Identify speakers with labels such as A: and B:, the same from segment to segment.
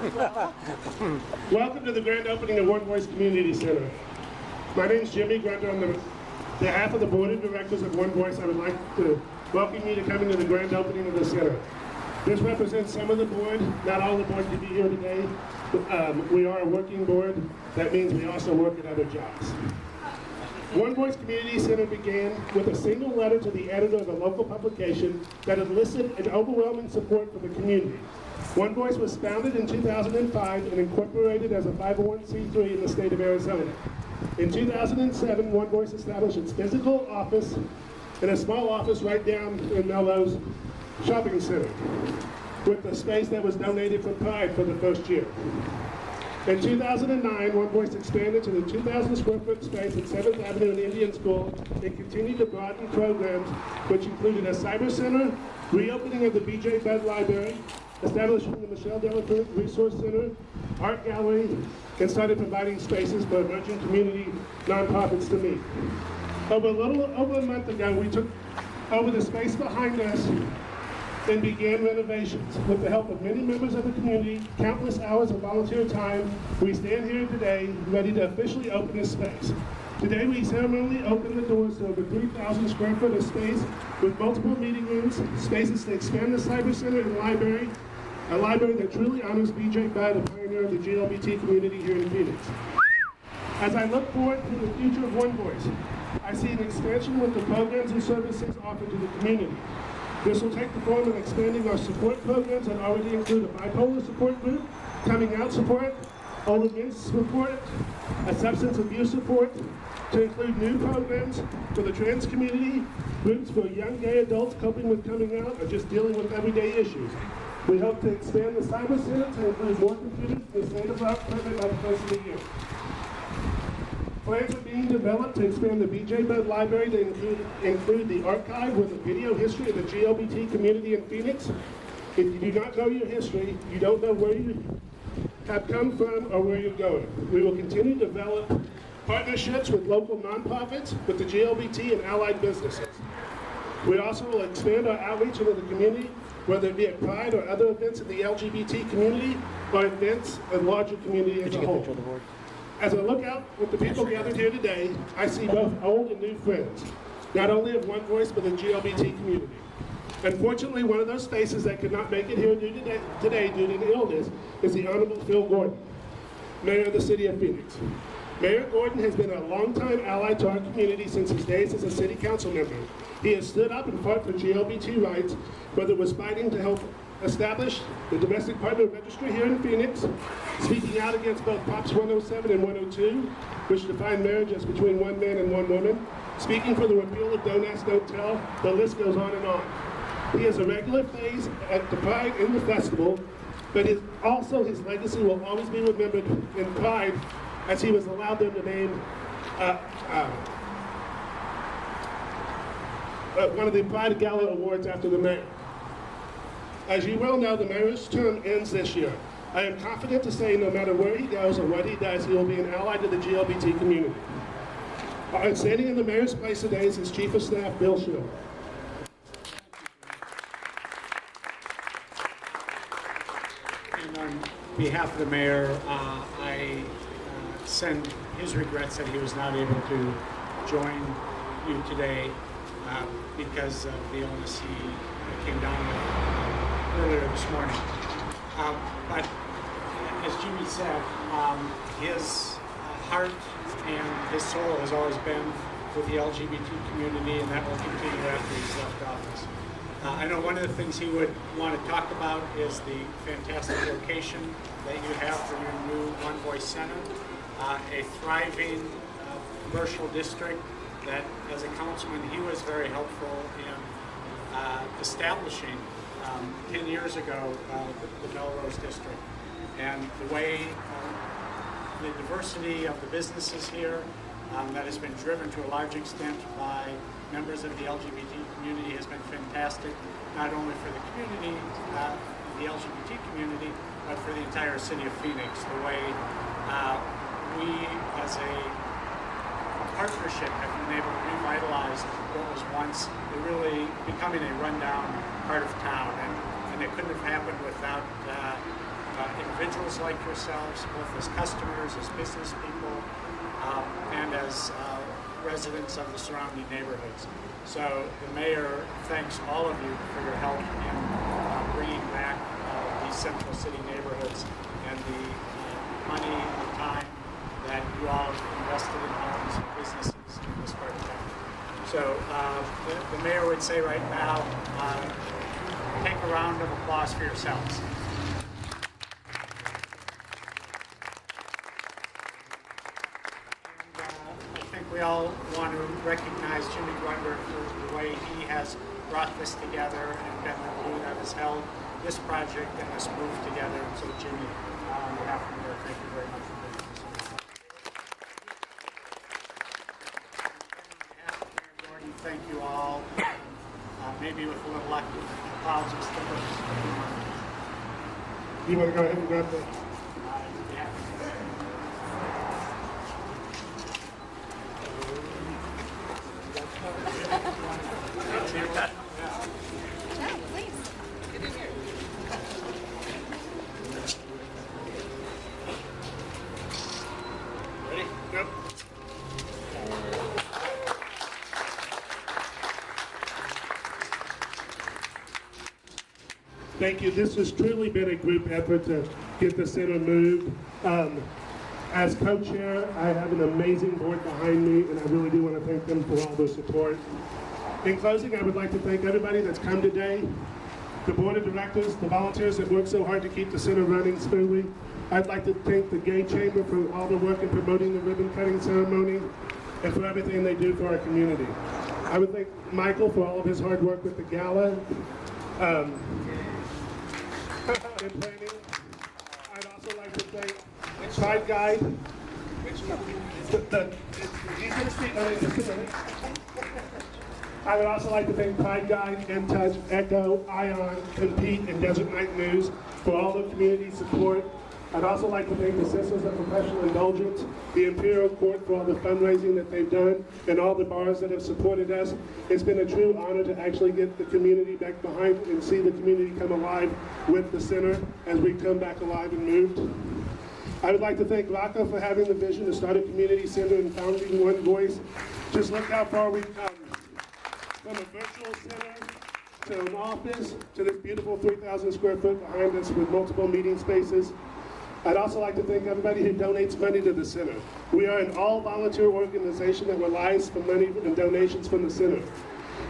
A: Welcome to the grand opening of One Voice Community Center. My name is Jimmy Grunder. On behalf of the Board of Directors of One Voice, I would like to welcome you to coming to the grand opening of the center. This represents some of the board. Not all the board can be here today. We are a working board. That means we also work at other jobs. One Voice Community Center began with a single letter to the editor of a local publication that elicited an overwhelming support for the community. One Voice was founded in 2005 and incorporated as a 501c3 in the state of Arizona. In 2007, One Voice established its physical office in a small office right down in Melrose Shopping Center with the space that was donated for Pride for the first year. In 2009, One Voice expanded to the 2,000 square foot space at 7th Avenue and Indian School and continued to broaden programs which included a cyber center, reopening of the B.J. Budd Library, establishing the Michelle Delafont Resource Center, art gallery, and started providing spaces for emerging community nonprofits to meet. A little over a month ago, we took over the space behind us and began renovations. With the help of many members of the community, countless hours of volunteer time, we stand here today ready to officially open this space. Today we ceremonially open the doors to over 3,000 square foot of space with multiple meeting rooms, spaces to expand the cyber center and library, a library that truly honors B.J. Budd, a pioneer of the GLBT community here in Phoenix. As I look forward to the future of One Voice, I see an expansion with the programs and services offered to the community. This will take the form of expanding our support programs that already include a bipolar support group, coming out support, older men's support, a substance abuse support, to include new programs for the trans community, groups for young gay adults coping with coming out or just dealing with everyday issues. We hope to expand the cyber center to include more computers and state-of-the-art equipment by the first of the year. Plans are being developed to expand the B.J. Budd Library to include the archive with a video history of the GLBT community in Phoenix. If you do not know your history, you don't know where you have come from or where you're going. We will continue to develop partnerships with local nonprofits, with the GLBT and allied businesses. We also will expand our outreach into the community, whether it be at Pride or other events in the LGBT community or events in larger community as a whole. As I look out with the people gathered here today, I see both old and new friends, not only of One Voice, but the GLBT community. Unfortunately, one of those faces that could not make it here today due to illness is the Honorable Phil Gordon, Mayor of the City of Phoenix. Mayor Gordon has been a longtime ally to our community since his days as a city council member. He has stood up and fought for GLBT rights, whether it was fighting to help establish the domestic partner registry here in Phoenix, speaking out against both Props 107 and 102, which define marriage as between one man and one woman, speaking for the repeal of Don't Ask, Don't Tell, the list goes on and on. He is a regular face at the Pride and the festival, but also his legacy will always be remembered in Pride as he was allowed them to name one of the Pride Gala Awards after the mayor. As you well know, the mayor's term ends this year. I am confident to say no matter where he goes or what he does, he will be an ally to the GLBT community. Standing in the mayor's place today is his Chief of Staff, Bill Schill.
B: And on behalf of the mayor, I send his regrets that he was not able to join you today because of the illness he came down with earlier this morning. But as Jimmy said, his heart and his soul has always been with the LGBT community, and that will continue after he's left office. I know one of the things he would want to talk about is the fantastic location that you have for your new One Voice Center, a thriving commercial district that, as a councilman, he was very helpful in establishing 10 years ago, the Melrose District. And the way the diversity of the businesses here that has been driven to a large extent by members of the LGBT community has been fantastic, not only for the community, the LGBT community, but for the entire city of Phoenix. The way we, as a partnership, have been able to revitalize what was once really becoming a rundown part of town, and it couldn't have happened without individuals like yourselves, both as customers, as business people, and as residents of the surrounding neighborhoods. So the mayor thanks all of you for your help in bringing back these Central City neighborhoods and the money and the time that you all invested in homes and businesses in this part of town. So the mayor would say right now, take a round of applause for yourselves. I think we all want to recognize Jimmy Grunder for the way he has brought this together and been the glue that has held this project and this move together. So Jimmy, on behalf of the mayor, thank you very much for doing this. On behalf of Mayor Gordon, thank you all. Maybe with a little luck, I'll just stick with us.
A: You want to go ahead and grab the...
B: Yeah.
A: Ready? Yep. Thank you. This has truly been a group effort to get the center moved. As co-chair, I have an amazing board behind me, and I really do want to thank them for all their support. In closing, I would like to thank everybody that's come today, the board of directors, the volunteers that worked so hard to keep the center running smoothly. I'd like to thank the Gay Chamber for all the work in promoting the ribbon cutting ceremony and for everything they do for our community. I would thank Michael for all of his hard work with the gala and planning. I'd also like to thank Pride Guide. I would also like to thank Pride Guide, InTouch, Echo, Ion, Compete, and Desert Night News for all the community support. I'd also like to thank the Sisters of Professional Indulgence, the Imperial Court for all the fundraising that they've done, and all the bars that have supported us. It's been a true honor to actually get the community back behind and see the community come alive with the center as we come back alive and moved. I would like to thank Rocco for having the vision to start a community center and founding One Voice. Just look how far we've come. From a virtual center to an office to this beautiful 3,000 square foot behind us with multiple meeting spaces. I'd also like to thank everybody who donates money to the center. We are an all-volunteer organization that relies on money and donations from the center.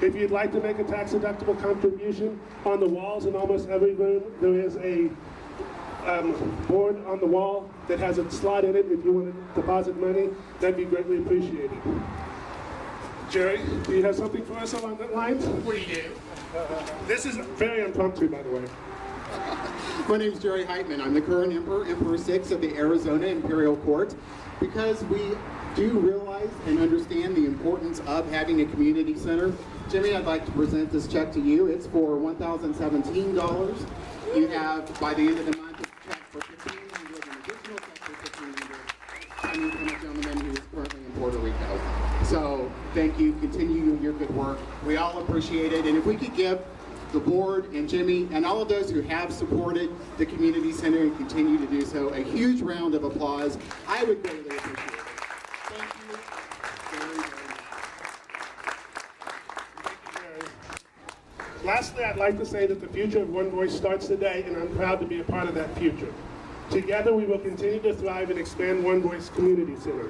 A: If you'd like to make a tax-deductible contribution, on the walls in almost every room, there is a board on the wall that has a slot in it. If you want to deposit money, that'd be greatly appreciated. Jerry, do you have something for us along that line?
C: What do you do?
A: This is very impromptu, by the way.
C: My name is Jerry Heitman. I'm the current Emperor, Emperor 6 of the Arizona Imperial Court. Because we do realize and understand the importance of having a community center, Jimmy, I'd like to present this check to you. It's for $1,017. You have, by the end of the month, a check for $1,500, an additional check for $1,500, coming from a gentleman who is currently in Puerto Rico. So, thank you. Continue your good work. We all appreciate it. And if we could give the board and Jimmy and all of those who have supported the community center and continue to do so a huge round of applause, I would greatly appreciate it. Thank you very, very much.
A: Lastly, I'd like to say that the future of One Voice starts today, and I'm proud to be a part of that future. Together, we will continue to thrive and expand One Voice Community Center.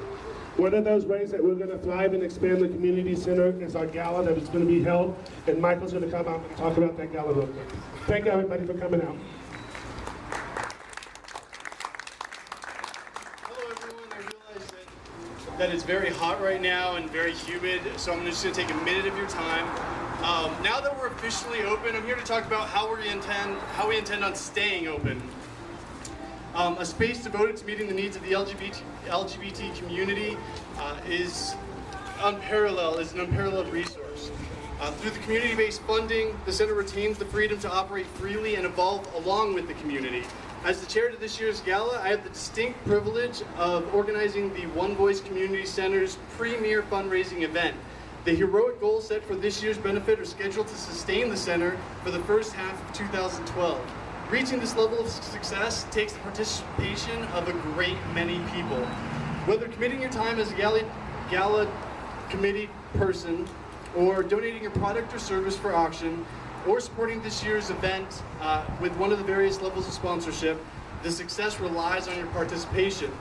A: One of those ways that we're going to thrive and expand the community center is our gala that is going to be held, and Michael's going to come out and talk about that gala real quick. Thank you, everybody, for coming out.
D: Hello, everyone. I realize that it's very hot right now and very humid, so I'm just going to take a minute of your time. Now that we're officially open, I'm here to talk about how we intend on staying open. A space devoted to meeting the needs of the LGBT community is an unparalleled resource. Through the community-based funding, the center retains the freedom to operate freely and evolve along with the community. As the chair to this year's gala, I have the distinct privilege of organizing the One Voice Community Center's premier fundraising event. The heroic goals set for this year's benefit are scheduled to sustain the center for the first half of 2012. Reaching this level of success takes the participation of a great many people. Whether committing your time as a gala committee person, or donating your product or service for auction, or supporting this year's event with one of the various levels of sponsorship, the success relies on your participation.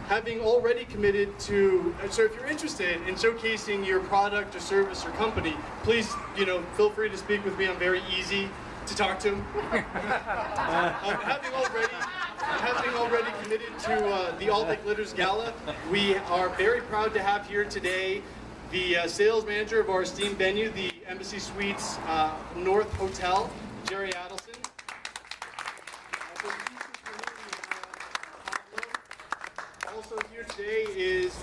D: Having already committed to, so if you're interested in showcasing your product or service or company, please, feel free to speak with me. I'm very easy to talk to. Having already committed to the All That Glitters Gala, we are very proud to have here today the sales manager of our esteemed venue, the Embassy Suites North Hotel, Jerry Adelson. Also here today is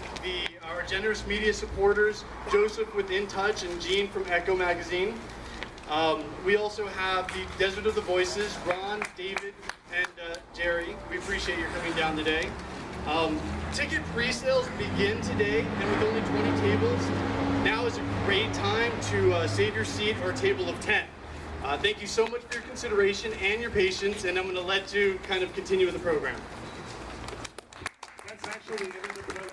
D: our generous media supporters, Joseph with In Touch and Jean from Echo Magazine. We also have the Desert of the Voices, Ron, David, and Jerry. We appreciate your coming down today. Ticket pre-sales begin today, and with only 20 tables, now is a great time to save your seat or a table of 10. Thank you so much for your consideration and your patience, and I'm going to let you kind of continue with the program.
A: That's actually the end of the program.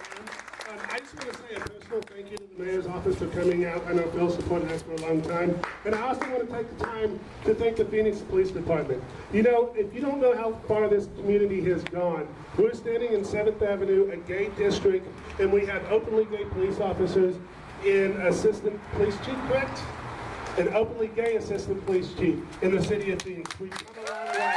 A: I just want to say a personal thank you to the mayor's office for coming out. I know Phil supported us for a long time. And I also want to take the time to thank the Phoenix Police Department. If you don't know how far this community has gone, we're standing in 7th Avenue, a gay district, and we have openly gay police officers in assistant police chief, correct? An openly gay assistant police chief in the city of Phoenix. We've come a long way.